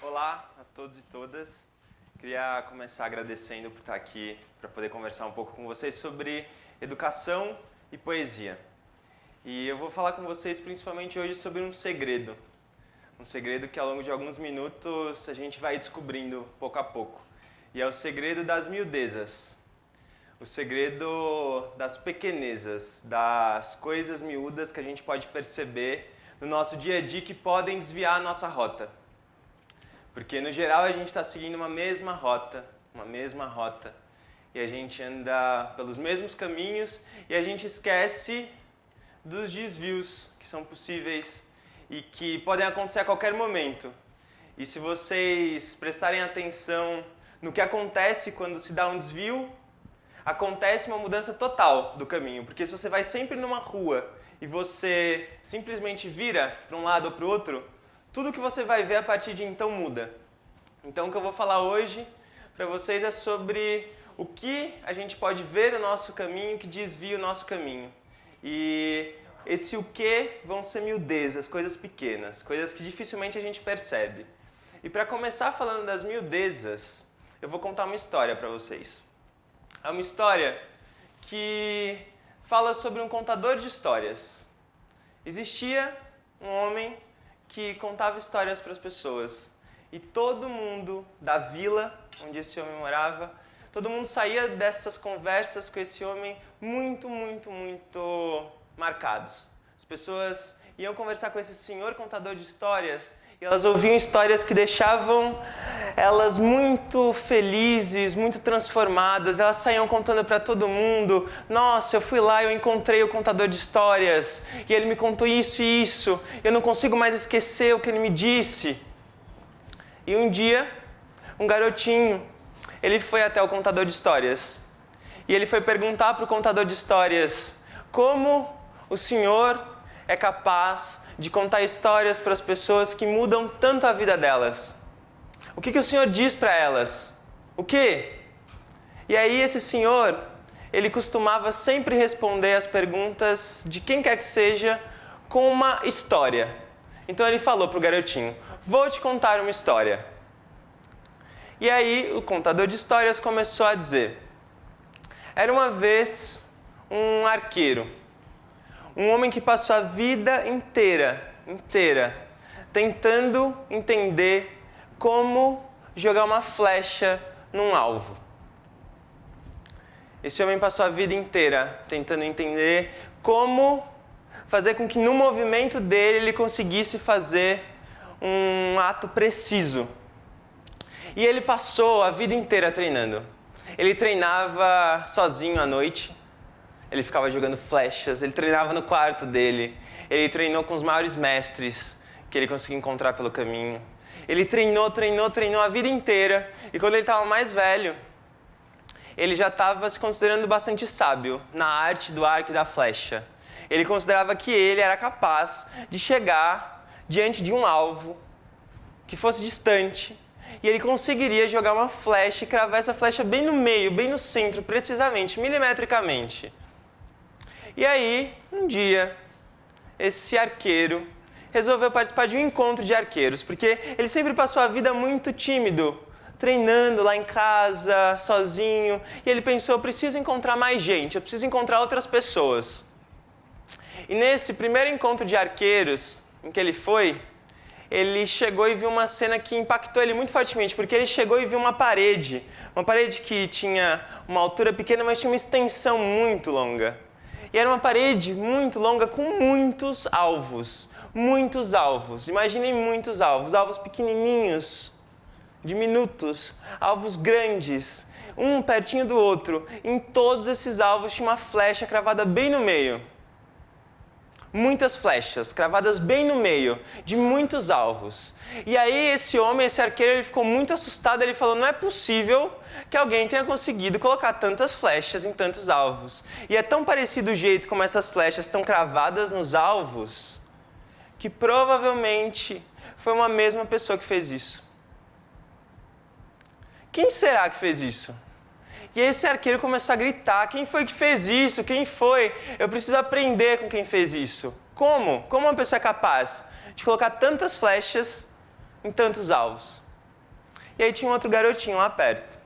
Olá a todos e todas. Queria começar agradecendo por estar aqui para poder conversar um pouco com vocês sobre educação e poesia. E eu vou falar com vocês principalmente hoje sobre um segredo. Um segredo que ao longo de alguns minutos a gente vai descobrindo pouco a pouco. E é o segredo das miudezas. O segredo das pequenezas, das coisas miúdas que a gente pode perceber no nosso dia a dia que podem desviar a nossa rota. Porque, no geral, a gente está seguindo uma mesma rota, e a gente anda pelos mesmos caminhos e a gente esquece dos desvios que são possíveis e que podem acontecer a qualquer momento. E se vocês prestarem atenção no que acontece quando se dá um desvio, acontece uma mudança total do caminho. Porque se você vai sempre numa rua e você simplesmente vira para um lado ou para o outro, tudo que você vai ver a partir de então muda. Então o que eu vou falar hoje para vocês é sobre o que a gente pode ver no nosso caminho que desvia o nosso caminho. E esse o que vão ser miudezas, coisas pequenas, coisas que dificilmente a gente percebe. E para começar falando das miudezas, eu vou contar uma história para vocês. É uma história que fala sobre um contador de histórias. Existia um homem que contava histórias para as pessoas. E todo mundo da vila onde esse homem morava, todo mundo saía dessas conversas com esse homem muito marcados. As pessoas iam conversar com esse senhor contador de histórias e elas ouviam histórias que deixavam elas muito felizes, muito transformadas. Elas saíam contando para todo mundo: nossa, eu fui lá e eu encontrei o contador de histórias e ele me contou isso e isso. Eu não consigo mais esquecer o que ele me disse. E um dia, um garotinho, ele foi até o contador de histórias. E ele foi perguntar para o contador de histórias como o senhor é capaz de contar histórias para as pessoas que mudam tanto a vida delas. O que o senhor diz para elas? O quê? E aí esse senhor, ele costumava sempre responder as perguntas de quem quer que seja com uma história. Então ele falou para o garotinho: vou te contar uma história. E aí o contador de histórias começou a dizer: era uma vez um arqueiro, um homem que passou a vida inteira tentando entender como jogar uma flecha num alvo. Esse homem passou a vida inteira tentando entender como fazer com que no movimento dele ele conseguisse fazer um ato preciso. E ele passou a vida inteira treinando. Ele treinava sozinho à noite, ele ficava jogando flechas, ele treinava no quarto dele, ele treinou com os maiores mestres que ele conseguiu encontrar pelo caminho. Ele treinou a vida inteira, e quando ele estava mais velho, ele já estava se considerando bastante sábio na arte do arco e da flecha. Ele considerava que ele era capaz de chegar diante de um alvo que fosse distante, e ele conseguiria jogar uma flecha e cravar essa flecha bem no meio, bem no centro, precisamente, milimetricamente. E aí, um dia, esse arqueiro resolveu participar de um encontro de arqueiros, porque ele sempre passou a vida muito tímido, treinando lá em casa, sozinho, e ele pensou: eu preciso encontrar mais gente, eu preciso encontrar outras pessoas. E nesse primeiro encontro de arqueiros em que ele foi, ele chegou e viu uma cena que impactou ele muito fortemente, porque ele chegou e viu uma parede que tinha uma altura pequena, mas tinha uma extensão muito longa. E era uma parede muito longa com muitos alvos. Imaginem muitos alvos pequenininhos, diminutos, alvos grandes, um pertinho do outro. Em todos esses alvos tinha uma flecha cravada bem no meio. Muitas flechas cravadas bem no meio de muitos alvos. E aí esse arqueiro, ele ficou muito assustado. Ele falou: não é possível que alguém tenha conseguido colocar tantas flechas em tantos alvos. E é tão parecido o jeito como essas flechas estão cravadas nos alvos, que provavelmente foi uma mesma pessoa que fez isso. Quem será que fez isso? E esse arqueiro começou a gritar: quem foi que fez isso? Quem foi? Eu preciso aprender com quem fez isso. Como? Como uma pessoa é capaz de colocar tantas flechas em tantos alvos? E aí tinha um outro garotinho lá perto.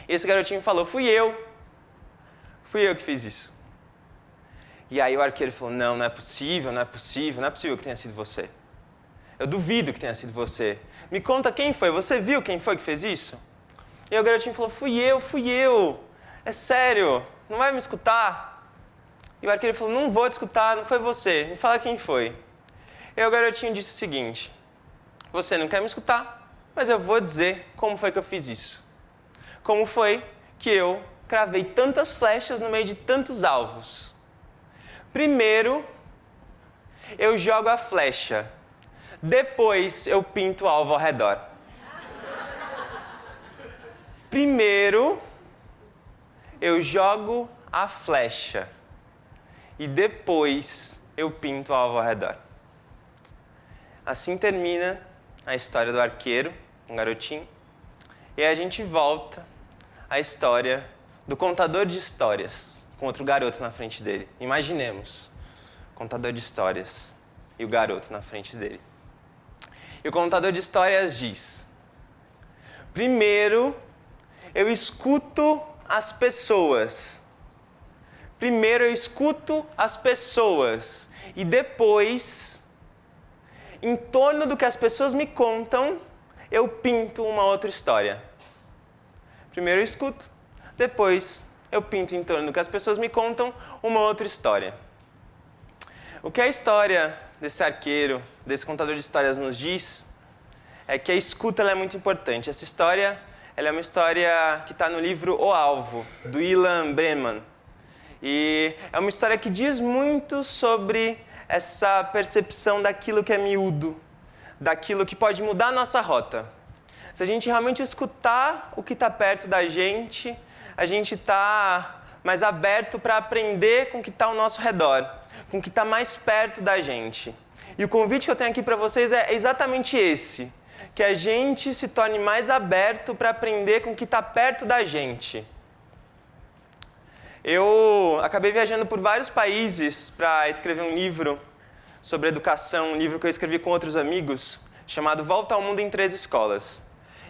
E esse garotinho falou, fui eu que fiz isso. E aí o arqueiro falou, não é possível, não é possível que tenha sido você. Eu duvido que tenha sido você. Me conta quem foi, você viu quem foi que fez isso? E aí o garotinho falou, fui eu. É sério, não vai me escutar? E o arqueiro falou, não vou te escutar, não foi você, me fala quem foi. E aí o garotinho disse o seguinte, você não quer me escutar, mas eu vou dizer como foi que eu fiz isso. Como foi que eu cravei tantas flechas no meio de tantos alvos. Primeiro, eu jogo a flecha. Depois, eu pinto o alvo ao redor. Primeiro, eu jogo a flecha. E depois, eu pinto o alvo ao redor. Assim termina a história do arqueiro, um garotinho. E aí a gente volta à história do contador de histórias, com outro garoto na frente dele. Imaginemos, contador de histórias e o garoto na frente dele. E o contador de histórias diz, primeiro, eu escuto as pessoas. E depois, em torno do que as pessoas me contam, eu pinto uma outra história. Primeiro eu escuto, depois eu pinto em torno do que as pessoas me contam uma outra história. O que a história desse arqueiro, desse contador de histórias nos diz, é que a escuta ela é muito importante. Essa história ela é uma história que está no livro O Alvo, do Ilan Brenman. E é uma história que diz muito sobre essa percepção daquilo que é miúdo, daquilo que pode mudar a nossa rota. Se a gente realmente escutar o que está perto da gente, a gente está mais aberto para aprender com o que está ao nosso redor, com o que está mais perto da gente. E o convite que eu tenho aqui para vocês é exatamente esse, que a gente se torne mais aberto para aprender com o que está perto da gente. Eu acabei viajando por vários países para escrever um livro sobre educação, um livro que eu escrevi com outros amigos, chamado Volta ao Mundo em 3 Escolas.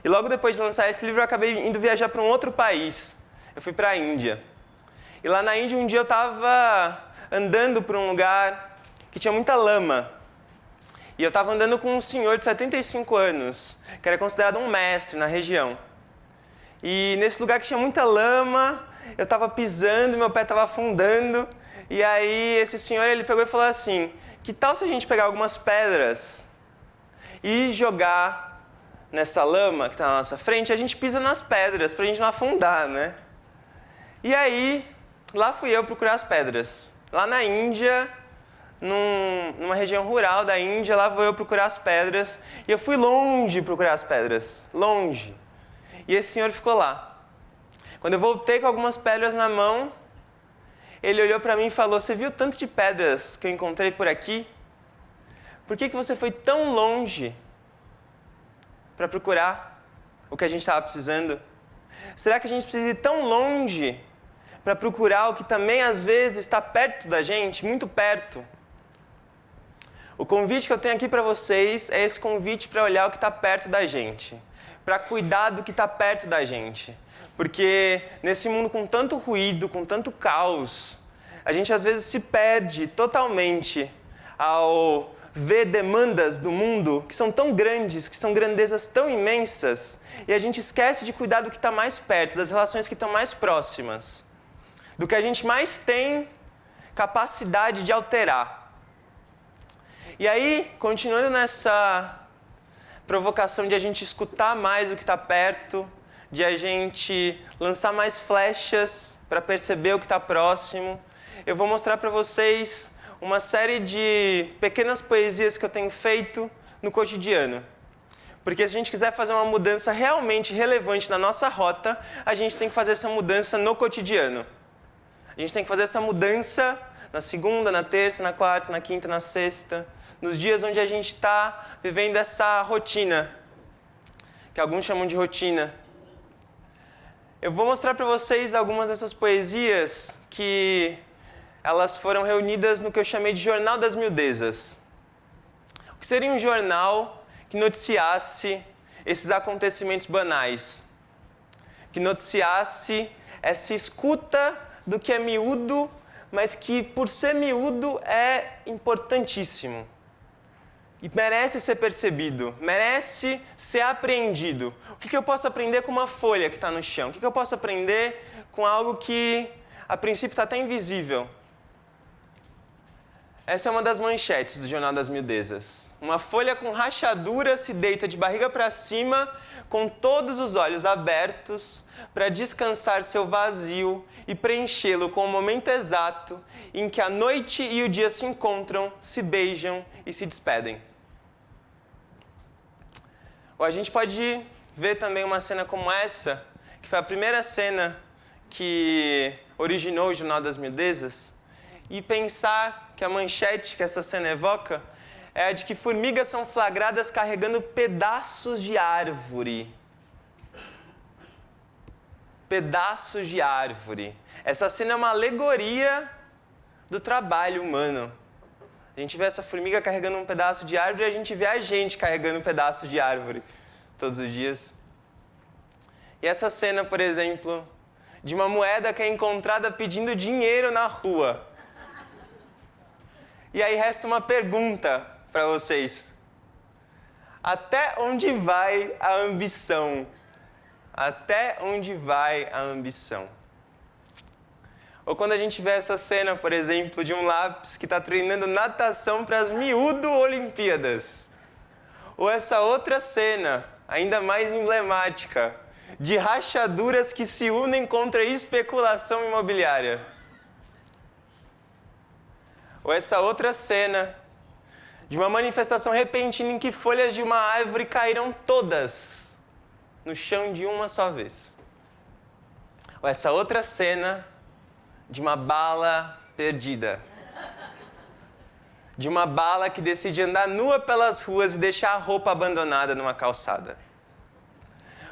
E logo depois de lançar esse livro, eu acabei indo viajar para um outro país. Eu fui para a Índia. E lá na Índia, um dia eu estava andando por um lugar que tinha muita lama. E eu estava andando com um senhor de 75 anos, que era considerado um mestre na região. E nesse lugar que tinha muita lama, eu estava pisando, meu pé estava afundando. E aí esse senhor ele pegou e falou assim, que tal se a gente pegar algumas pedras e jogar nessa lama que está na nossa frente, a gente pisa nas pedras para a gente não afundar, né? E aí, lá fui eu procurar as pedras. Lá na Índia, numa região rural da Índia, lá vou eu procurar as pedras. E eu fui longe procurar as pedras, longe. E esse senhor ficou lá. Quando eu voltei com algumas pedras na mão, ele olhou para mim e falou, você viu tanto de pedras que eu encontrei por aqui? Por que você foi tão longe para procurar o que a gente estava precisando? Será que a gente precisa ir tão longe para procurar o que também às vezes está perto da gente, muito perto? O convite que eu tenho aqui para vocês é esse convite para olhar o que está perto da gente, para cuidar do que está perto da gente. Porque nesse mundo com tanto ruído, com tanto caos, a gente às vezes se perde totalmente ao ver demandas do mundo que são tão grandes, que são grandezas tão imensas, e a gente esquece de cuidar do que está mais perto, das relações que estão mais próximas, do que a gente mais tem capacidade de alterar. E aí, continuando nessa provocação de a gente escutar mais o que está perto, de a gente lançar mais flechas para perceber o que está próximo, eu vou mostrar para vocês uma série de pequenas poesias que eu tenho feito no cotidiano. Porque se a gente quiser fazer uma mudança realmente relevante na nossa rota, a gente tem que fazer essa mudança no cotidiano. A gente tem que fazer essa mudança na segunda, na terça, na quarta, na quinta, na sexta, nos dias onde a gente está vivendo essa rotina, que alguns chamam de rotina. Eu vou mostrar para vocês algumas dessas poesias que elas foram reunidas no que eu chamei de Jornal das Miudezas. O que seria um jornal que noticiasse esses acontecimentos banais, que noticiasse essa escuta do que é miúdo, mas que por ser miúdo é importantíssimo. E merece ser percebido, merece ser apreendido. O que eu posso aprender com uma folha que está no chão? O que eu posso aprender com algo que, a princípio, está até invisível? Essa é uma das manchetes do Jornal das Miudezas. Uma folha com rachadura se deita de barriga para cima, com todos os olhos abertos, para descansar seu vazio e preenchê-lo com o momento exato em que a noite e o dia se encontram, se beijam e se despedem. Ou a gente pode ver também uma cena como essa, que foi a primeira cena que originou o Jornal das Miudezas, e pensar que a manchete que essa cena evoca é a de que formigas são flagradas carregando pedaços de árvore. Pedaços de árvore. Essa cena é uma alegoria do trabalho humano. A gente vê essa formiga carregando um pedaço de árvore e a gente vê a gente carregando um pedaço de árvore todos os dias. E essa cena, por exemplo, de uma moeda que é encontrada pedindo dinheiro na rua. E aí resta uma pergunta para vocês. Até onde vai a ambição? Até onde vai a ambição? Ou quando a gente vê essa cena, por exemplo, de um lápis que está treinando natação para as miúdo Olimpíadas. Ou essa outra cena, ainda mais emblemática, de rachaduras que se unem contra a especulação imobiliária. Ou essa outra cena de uma manifestação repentina em que folhas de uma árvore caíram todas no chão de uma só vez. Ou essa outra cena de uma bala perdida. De uma bala que decide andar nua pelas ruas e deixar a roupa abandonada numa calçada.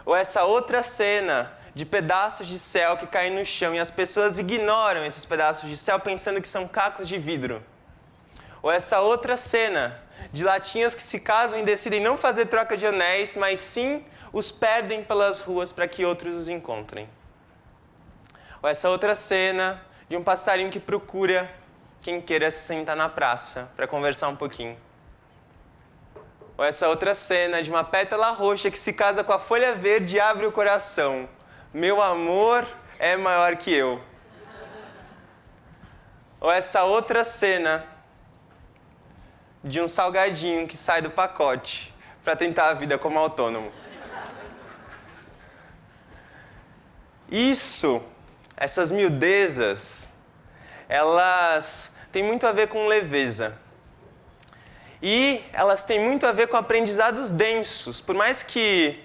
Ou essa outra cena de pedaços de céu que caem no chão e as pessoas ignoram esses pedaços de céu pensando que são cacos de vidro. Ou essa outra cena de latinhas que se casam e decidem não fazer troca de anéis, mas sim os perdem pelas ruas para que outros os encontrem. Ou essa outra cena de um passarinho que procura quem queira se sentar na praça para conversar um pouquinho. Ou essa outra cena de uma pétala roxa que se casa com a folha verde e abre o coração. Meu amor é maior que eu. Ou essa outra cena de um salgadinho que sai do pacote para tentar a vida como autônomo. Essas miudezas, elas têm muito a ver com leveza. E elas têm muito a ver com aprendizados densos. Por mais que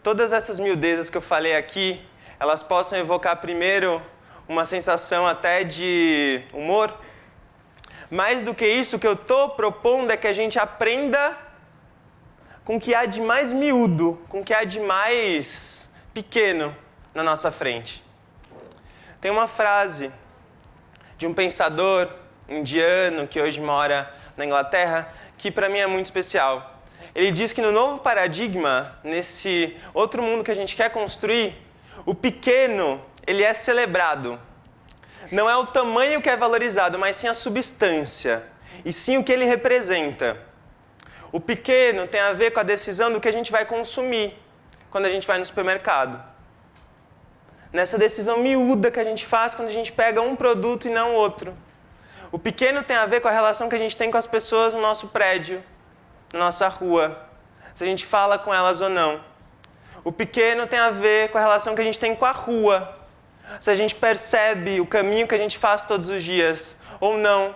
todas essas miudezas que eu falei aqui, elas possam evocar primeiro uma sensação até de humor, mais do que isso, o que eu estou propondo é que a gente aprenda com o que há de mais miúdo, com o que há de mais pequeno na nossa frente. Tem uma frase de um pensador indiano que hoje mora na Inglaterra, que para mim é muito especial. Ele diz que no novo paradigma, nesse outro mundo que a gente quer construir, o pequeno, ele é celebrado. Não é o tamanho que é valorizado, mas sim a substância, e sim o que ele representa. O pequeno tem a ver com a decisão do que a gente vai consumir quando a gente vai no supermercado. Nessa decisão miúda que a gente faz quando a gente pega um produto e não outro. O pequeno tem a ver com a relação que a gente tem com as pessoas no nosso prédio, na nossa rua, se a gente fala com elas ou não. O pequeno tem a ver com a relação que a gente tem com a rua, se a gente percebe o caminho que a gente faz todos os dias ou não.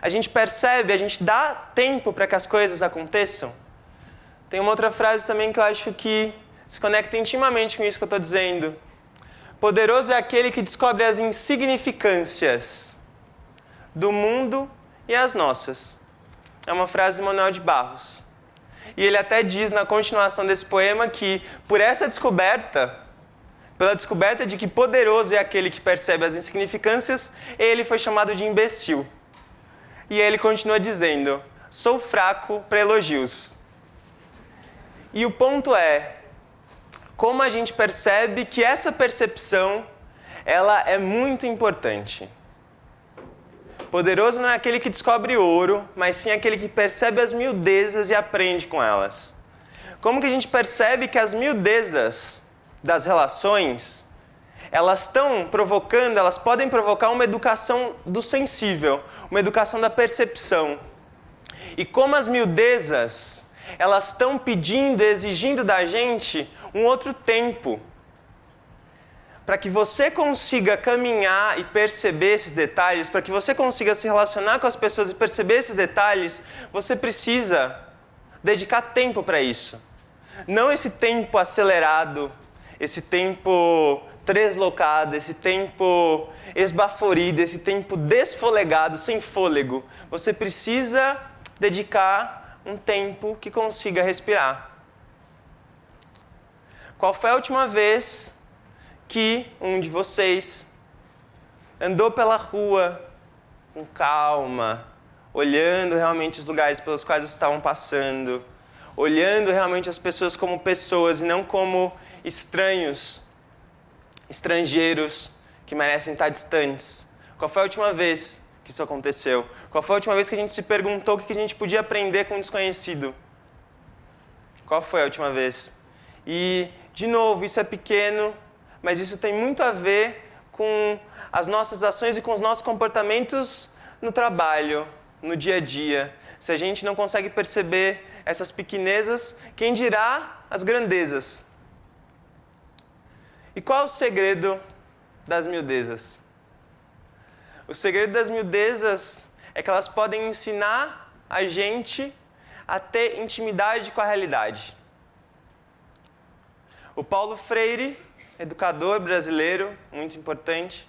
A gente percebe, a gente dá tempo para que as coisas aconteçam. Tem uma outra frase também que eu acho que se conecta intimamente com isso que eu estou dizendo. Poderoso é aquele que descobre as insignificâncias do mundo e as nossas. É uma frase do Manuel de Barros. E ele até diz na continuação desse poema que, por essa descoberta, pela descoberta de que poderoso é aquele que percebe as insignificâncias, ele foi chamado de imbecil. E ele continua dizendo, sou fraco para elogios. E o ponto é, como a gente percebe que essa percepção, ela é muito importante. Poderoso não é aquele que descobre ouro, mas sim aquele que percebe as miudezas e aprende com elas. Como que a gente percebe que as miudezas das relações, elas podem provocar uma educação do sensível, uma educação da percepção. E como as miudezas, elas estão pedindo, exigindo da gente um outro tempo. Para que você consiga caminhar e perceber esses detalhes, para que você consiga se relacionar com as pessoas e perceber esses detalhes, você precisa dedicar tempo para isso. Não esse tempo acelerado, esse tempo translocado, esse tempo esbaforido, esse tempo desfolegado, sem fôlego. Você precisa dedicar um tempo que consiga respirar. Qual foi a última vez que um de vocês andou pela rua com calma, olhando realmente os lugares pelos quais estavam passando, olhando realmente as pessoas como pessoas e não como estranhos, estrangeiros que merecem estar distantes? Qual foi a última vez que isso aconteceu? Qual foi a última vez que a gente se perguntou o que a gente podia aprender com um desconhecido? Qual foi a última vez? E, de novo, isso é pequeno, mas isso tem muito a ver com as nossas ações e com os nossos comportamentos no trabalho, no dia a dia. Se a gente não consegue perceber essas pequenezas, quem dirá as grandezas? E qual é o segredo das miudezas? O segredo das miudezas é que elas podem ensinar a gente a ter intimidade com a realidade. O Paulo Freire, educador brasileiro, muito importante,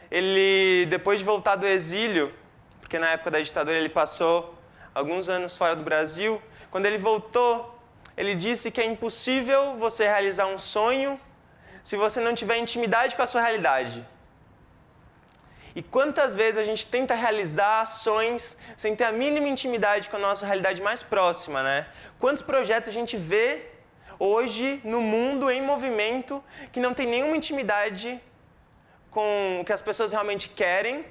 ele, depois de voltar do exílio, porque na época da ditadura ele passou alguns anos fora do Brasil, quando ele voltou, ele disse que é impossível você realizar um sonho se você não tiver intimidade com a sua realidade. E quantas vezes a gente tenta realizar ações sem ter a mínima intimidade com a nossa realidade mais próxima, né? Quantos projetos a gente vê hoje no mundo em movimento que não tem nenhuma intimidade com o que as pessoas realmente querem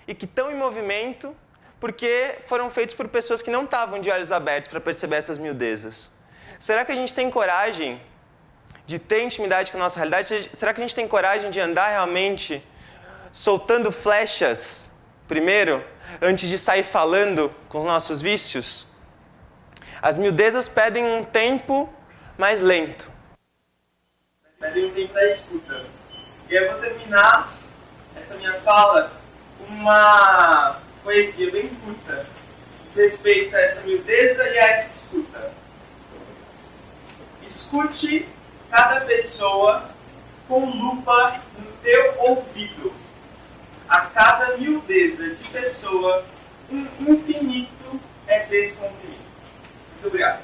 e que estão em movimento porque foram feitos por pessoas que não estavam de olhos abertos para perceber essas miudezas. Será que a gente tem coragem de ter intimidade com a nossa realidade? Será que a gente tem coragem de andar realmente soltando flechas primeiro, antes de sair falando com os nossos vícios? As miudezas pedem um tempo mais lento. Pedem um tempo da escuta. E eu vou terminar essa minha fala com uma poesia bem curta, que diz respeito a essa miudeza e a essa escuta. Escute cada pessoa com lupa no teu ouvido. A cada miudeza de pessoa, um infinito é descomprimido. Muito obrigado.